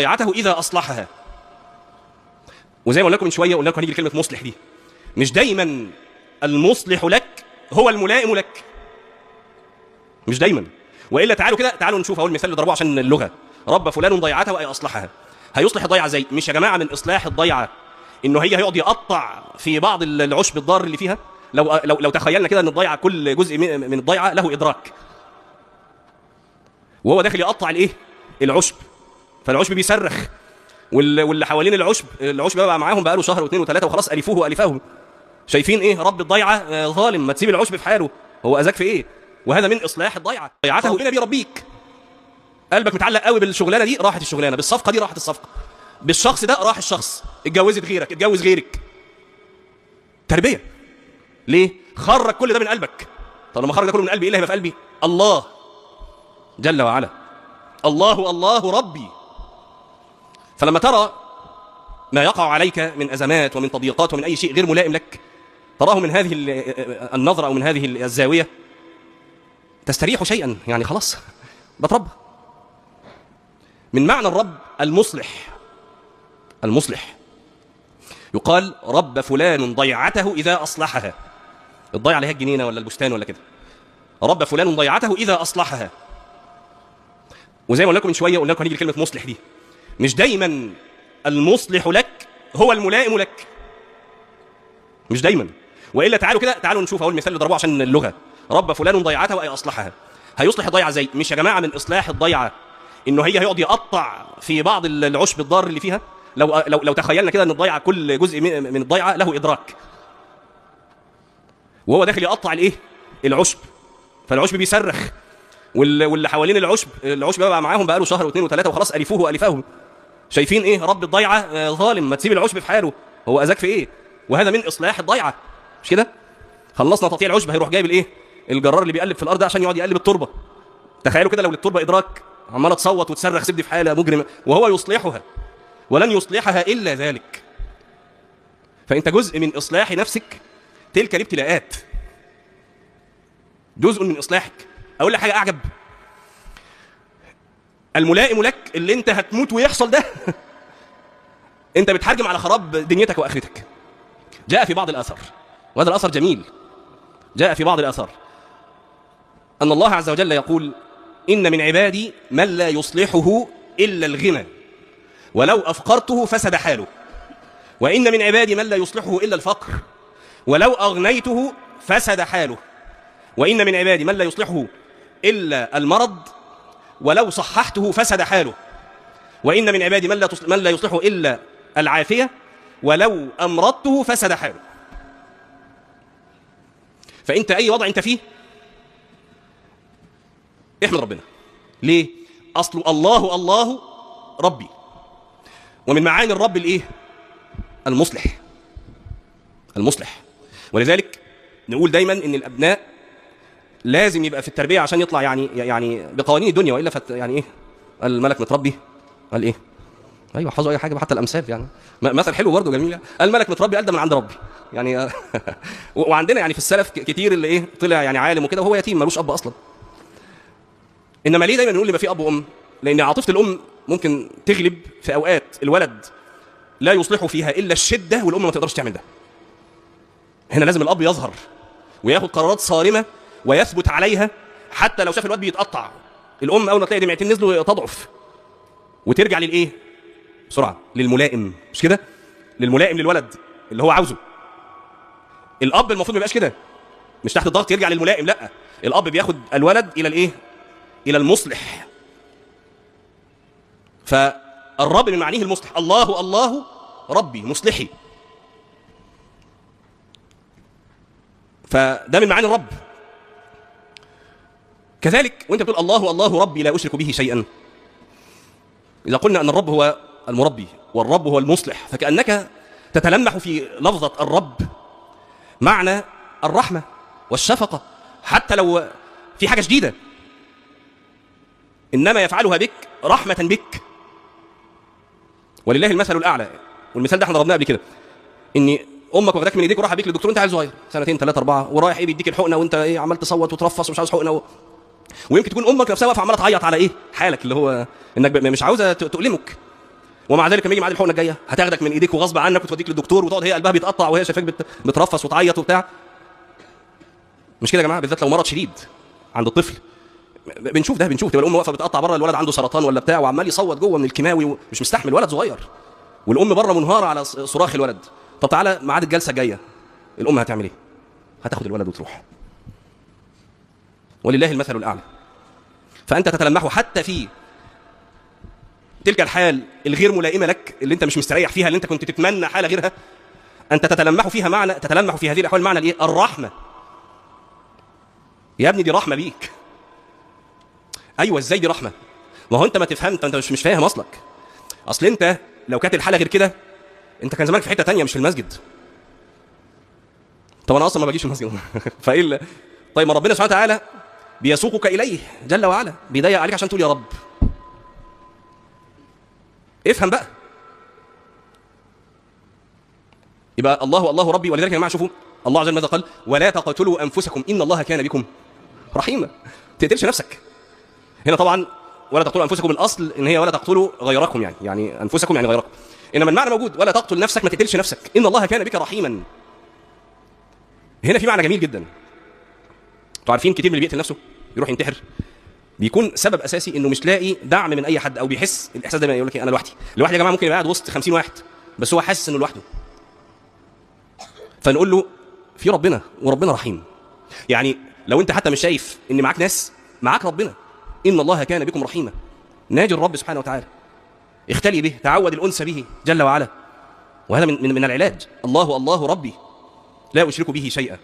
ضيعته إذا أصلحها. وزي ما قلنا لكم من شوية، قلنا لكم هنيجي كلمة مصلح دي، مش دايما المصلح لك هو الملائم لك، مش دايما. وإلا تعالوا كده، تعالوا نشوف أول مثال اللي ضربوه عشان اللغة. رب فلان ضيعته أي أصلحها. هيصلح الضيعة زي، مش يا جماعة من إصلاح الضيعة إنه هيقعد يقطع في بعض العشب الضار اللي فيها؟ لو تخيلنا كده إن الضيعة كل جزء من الضيعة له إدراك، وهو داخل يقطع الإيه؟ العشب، فالعشب بيصرخ، واللي حوالين العشب بقى معاهم بقى له شهر واثنين وثلاثة وخلاص ألفوه. شايفين إيه؟ رب الضيعة ظالم، ما تسيب العشب في حاله، هو أذاك في إيه؟ وهذا من إصلاح الضيعة. ضيعته ربنا بيربيك، قلبك متعلق قوي بالشغلانة دي، راحت الشغلانة، بالصفقة دي راحت الصفقة، بالشخص ده راح الشخص، اتجوزت غيرك، اتجوز غيرك. تربية. ليه؟ خرج كل ده من قلبك. طب لما خرج ده كله من قلبي، ايه اللي هيبقى في قلبي؟ الله جل وعلا. الله ربي. فلما ترى ما يقع عليك من أزمات ومن تضييقات ومن أي شيء غير ملائم لك، تراه من هذه النظرة أو من هذه الزاوية، تستريح شيئا، يعني خلاص بتربى. من معنى الرب المصلح. يقال رب فلان ضيعته إذا أصلحها. الضيعة اللي هي الجنينة ولا البستان ولا كده. رب فلان ضيعته إذا أصلحها. وزي ما قلنا لكم من شوية، قلنا لكم هنيجي كلمة مصلح دي، مش دايما المصلح لك هو الملائم لك، مش دايما. وإلا تعالوا كده، تعالوا نشوف أول مثال اللي ضربوه عشان اللغة. رب فلان ضيعته أي أصلحها. هيصلح الضيعة زي، مش يا جماعة من إصلاح الضيعة إنه هيقعد يقطع في بعض العشب الضار اللي فيها؟ لو تخيلنا كده إن الضيعة كل جزء من الضيعة له إدراك، وهو داخل يقطع الإيه؟ العشب، فالعشب بيصرخ، واللي حوالين العشب بقى معاهم بقى له شهر واثنين وثلاثة وخلاص ألفوه. شايفين إيه؟ رب الضيعة ظالم، ما تسيب العشب في حاله، هو أذاك في إيه؟ وهذا من إصلاح الضيعة، مش كده؟ خلصنا تقطيع العشب، هيروح جايب الإيه؟ الجرار اللي بيقلب في الأرض عشان يقعد يقلب التربة. تخيلوا كده لو التربة إدراك، عمالة تصوت وتصرخ سيبني في حالة مجرم، وهو يصلحها، ولن يصلحها إلا ذلك. فأنت جزء من إصلاح نفسك، تلك الابتلاءات جزء من إصلاحك. أقول لك حاجة أعجب، الملائم لك اللي أنت هتموت ويحصل ده أنت بتحرجم على خراب دنيتك وآخرتك. جاء في بعض الآثار، وهذا الأثر جميل، جاء في بعض الآثار أن الله عز وجل يقول: إن من عبادي من لا يصلحه إلا الغنى ولو أفقرته فسد حاله، وإن من عبادي من لا يصلحه إلا الفقر ولو أغنيته فسد حاله، وإن من عبادي من لا يصلحه إلا المرض ولو صححته فسد حاله، وإن من عبادي من لا يصلحه إلا العافية ولو أمرضته فسد حاله. فأنت أي وضع أنت فيه احمد ربنا. ليه؟ أصل الله ربي، ومن معاني الرب الإيه؟ المصلح. ولذلك نقول دايما إن الأبناء لازم يبقى في التربية عشان يطلع يعني بقوانين الدنيا، وإلا يعني إيه؟ الملك متربي، قال إيه؟ أيوة حفظوا أي حاجة، حتى الأمثال يعني مثل حلو برضه جميل. الملك متربي قال ده من عند ربي يعني وعندنا يعني في السلف كتير اللي إيه طلع يعني عالم وكده وهو يتيم ملوش أب أصلا. إنما ليه دايما نقول يبقى في أب وأم؟ لأن عاطفة الأم ممكن تغلب في أوقات الولد لا يصلحه فيها إلا الشدة، والأم ما تقدرش تعمل ده. هنا لازم الأب يظهر وياخد قرارات صارمة ويثبت عليها، حتى لو شاف الواد بيتقطع. الأم أول ما تلاقي دمعتين نزلوا تضعف وترجع للإيه؟ بسرعة للملائم، مش كده؟ للملائم للولد اللي هو عاوزه. الأب المفروض ما يبقاش كده، مش تحت الضغط يرجع للملائم، لا، الأب بياخد الولد إلى الإيه؟ إلى المصلح. فالرب من معانيه المصلح. الله ربي مصلحي، فده من معاني الرب. كذلك وانت بتقول الله ربي لا أشرك به شيئا، إذا قلنا أن الرب هو المربي والرب هو المصلح، فكأنك تتلمح في لفظة الرب معنى الرحمة والشفقة، حتى لو في حاجة شديدة إنما يفعلها بك رحمة بك. ولله المثل الأعلى، والمثال ده احنا ضربناه قبل كده، إن أمك واخداك من إيديك وراح بيك للدكتور، أنت عيل صغير 2 3 4 ورايح إيه بيديك الحقنة وأنت إيه عمال تصوت وترفص ومش عاوز حقنة ويمكن تكون امك نفسها واقفه عماله تعيط على ايه؟ حالك اللي هو انك مش عاوزه تؤلمك، ومع ذلك لما يجي ميعاد الحقنه الجايه هتاخدك من ايديك وغصب عنك وتوديك للدكتور، وتقعد هي قلبها بيتقطع وهي شايفاك بترفص وتعيط وبتاع. مش كده يا جماعه؟ بالذات لو مرض شديد عند الطفل، بنشوف تبقى الام واقفه بتقطع بره، الولد عنده سرطان ولا بتاع وعمال يصوت جوه من الكيماوي مش مستحمل، ولد صغير، والام بره منهاره على صراخ الولد. طب تعالى ميعاد الجلسه الجايه، الام هتعمل ايه؟ هتاخد الولد وتروح. ولله المثل الاعلى. فانت تتلمحه حتى في تلك الحال الغير ملائمه لك، اللي انت مش مستريح فيها، اللي انت كنت تتمنى حاله غيرها، انت تتلمح في هذه الاحوال معنى الايه؟ الرحمه. يا ابني دي رحمه بيك. ايوه ازاي دي رحمه؟ ما هو انت ما تفهم، انت مش فاهم اصلك. اصل انت لو كانت الحاله غير كده انت كان زمانك في حته تانية مش في المسجد. طب انا اصلا ما باجيش المسجد فايه طيب ما ربنا سبحانه وتعالى بيسوقك اليه جل وعلا، بيضيق عليك عشان تقول يا رب. افهم بقى. يبقى الله ربي. ولذلك يا جماعه شوفوا الله عز وجل ماذا قال؟ ولا تقتلوا انفسكم ان الله كان بكم رحيما. ما تقتلش نفسك. هنا طبعا ولا تقتلوا انفسكم، الاصل ان هي ولا تقتلوا غيركم، يعني انفسكم يعني غيركم، انما المعنى موجود ولا تقتل نفسك، ما تقتلش نفسك، ان الله كان بك رحيما. هنا في معنى جميل جدا. انتوا عارفين كتير من اللي بيقتل نفسه يروح ينتحر بيكون سبب اساسي انه مش لاقي دعم من اي حد، او بيحس الاحساس ده، يقول لك انا لوحدي. الواحد يا جماعه ممكن يبقى قاعد وسط 50 واحد بس هو حاسس انه لوحده، فنقول له في ربنا وربنا رحيم. يعني لو انت حتى مش شايف ان معاك ناس، معاك ربنا، ان الله كان بكم رحيما. ناجي الرب سبحانه وتعالى، اختلي به، تعود الانس به جل وعلا، وهذا من العلاج. الله ربي لا اشرك به شيئا.